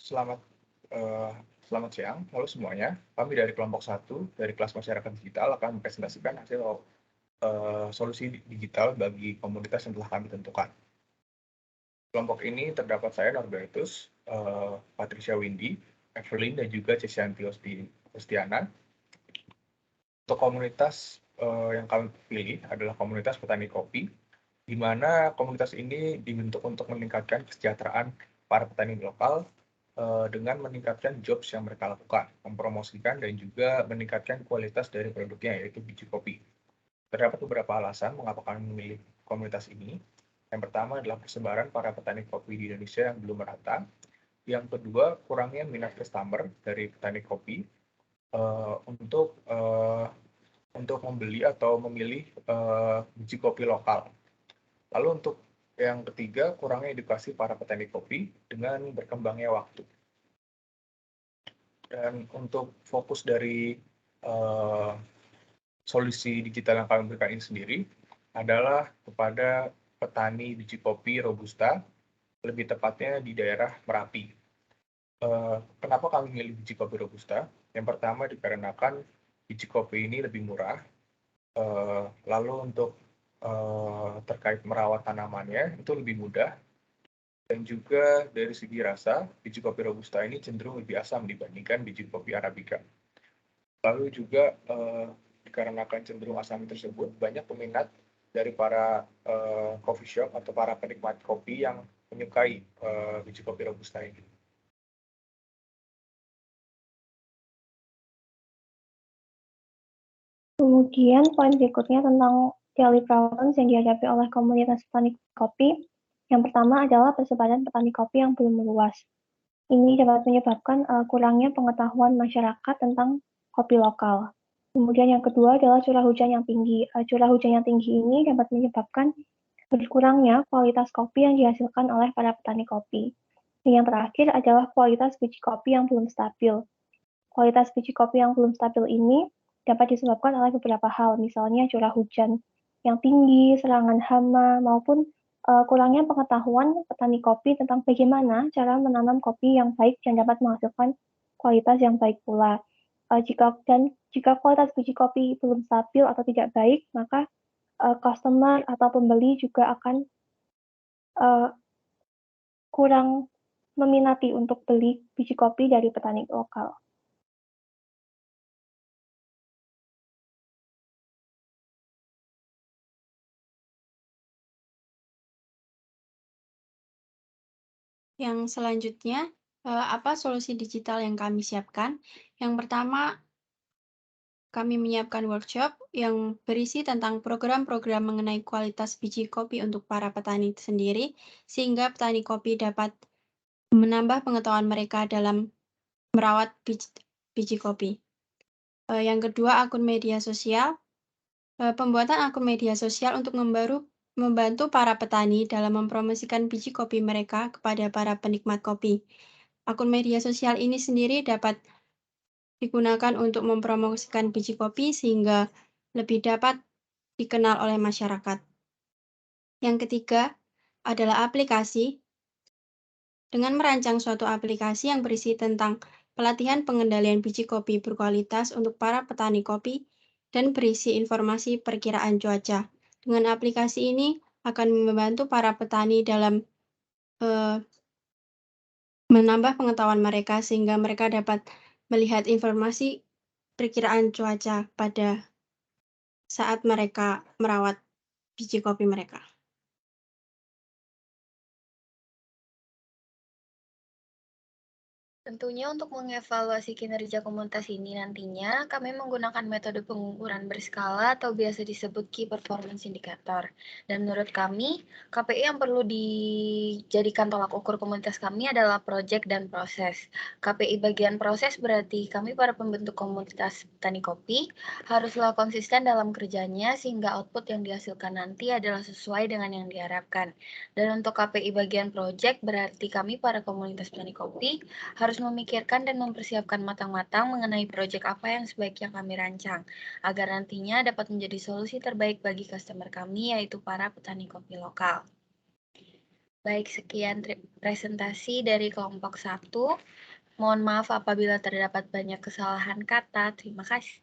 Selamat eh, selamat siang, halo semuanya. Kami dari kelompok 1 dari kelas masyarakat digital akan mempresentasikan hasil solusi digital bagi komunitas yang telah kami tentukan. Kelompok ini terdapat saya Norbertus, Patricia Windy, Evelyn, dan juga Cesianti Ostiana. Untuk komunitas yang kami pilih adalah komunitas petani kopi, di mana komunitas ini dibentuk untuk meningkatkan kesejahteraan para petani lokal dengan meningkatkan jobs yang mereka lakukan, mempromosikan dan juga meningkatkan kualitas dari produknya, yaitu biji kopi. Terdapat beberapa alasan mengapa kami memilih komunitas ini. Yang pertama adalah persebaran para petani kopi di Indonesia yang belum merata. Yang kedua, kurangnya minat customer dari petani kopi untuk membeli atau memilih biji kopi lokal. Lalu untuk yang ketiga, kurangnya edukasi para petani kopi dengan berkembangnya waktu. Dan untuk fokus dari solusi digital yang kami berikan ini sendiri adalah kepada petani biji kopi Robusta, lebih tepatnya di daerah Merapi. Kenapa kami memilih biji kopi Robusta? Yang pertama dikarenakan biji kopi ini lebih murah. Lalu untuk terkait merawat tanamannya itu lebih mudah. Dan juga dari segi rasa, biji kopi Robusta ini cenderung lebih asam dibandingkan biji kopi Arabica. Lalu juga dikarenakan cenderung asam tersebut, banyak peminat dari para coffee shop atau para penikmat kopi yang menyukai biji kopi Robusta ini. Kemudian poin berikutnya tentang daily problems yang dihadapi oleh komunitas petani kopi. Yang pertama adalah persebaran petani kopi yang belum meluas. Ini dapat menyebabkan kurangnya pengetahuan masyarakat tentang kopi lokal. Kemudian yang kedua adalah curah hujan yang tinggi. Curah hujan yang tinggi ini dapat menyebabkan berkurangnya kualitas kopi yang dihasilkan oleh para petani kopi. Dan yang terakhir adalah kualitas biji kopi yang belum stabil. Kualitas biji kopi yang belum stabil ini dapat disebabkan oleh beberapa hal, misalnya curah hujan yang tinggi, serangan hama, maupun kurangnya pengetahuan petani kopi tentang bagaimana cara menanam kopi yang baik dan dapat menghasilkan kualitas yang baik pula. Jika kualitas biji kopi belum stabil atau tidak baik, maka customer atau pembeli juga akan kurang meminati untuk beli biji kopi dari petani lokal. Yang selanjutnya, apa solusi digital yang kami siapkan? Yang pertama, kami menyiapkan workshop yang berisi tentang program-program mengenai kualitas biji kopi untuk para petani sendiri, sehingga petani kopi dapat menambah pengetahuan mereka dalam merawat biji kopi. Yang kedua, akun media sosial. Pembuatan akun media sosial untuk membantu para petani dalam mempromosikan biji kopi mereka kepada para penikmat kopi. Akun media sosial ini sendiri dapat digunakan untuk mempromosikan biji kopi sehingga lebih dapat dikenal oleh masyarakat. Yang ketiga adalah aplikasi. Dengan merancang suatu aplikasi yang berisi tentang pelatihan pengendalian biji kopi berkualitas untuk para petani kopi dan berisi informasi perkiraan cuaca. Dengan aplikasi ini akan membantu para petani dalam menambah pengetahuan mereka sehingga mereka dapat melihat informasi perkiraan cuaca pada saat mereka merawat biji kopi mereka. Tentunya untuk mengevaluasi kinerja komunitas ini nantinya, kami menggunakan metode pengukuran berskala atau biasa disebut Key Performance Indicator. Dan menurut kami, KPI yang perlu dijadikan tolak ukur komunitas kami adalah project dan proses. KPI bagian proses berarti kami para pembentuk komunitas petani kopi haruslah konsisten dalam kerjanya sehingga output yang dihasilkan nanti adalah sesuai dengan yang diharapkan. Dan untuk KPI bagian project berarti kami para komunitas petani kopi harus memikirkan dan mempersiapkan matang-matang mengenai proyek apa yang sebaiknya kami rancang, agar nantinya dapat menjadi solusi terbaik bagi customer kami, yaitu para petani kopi lokal. Baik, sekian presentasi dari kelompok 1. Mohon maaf apabila terdapat banyak kesalahan kata. Terima kasih.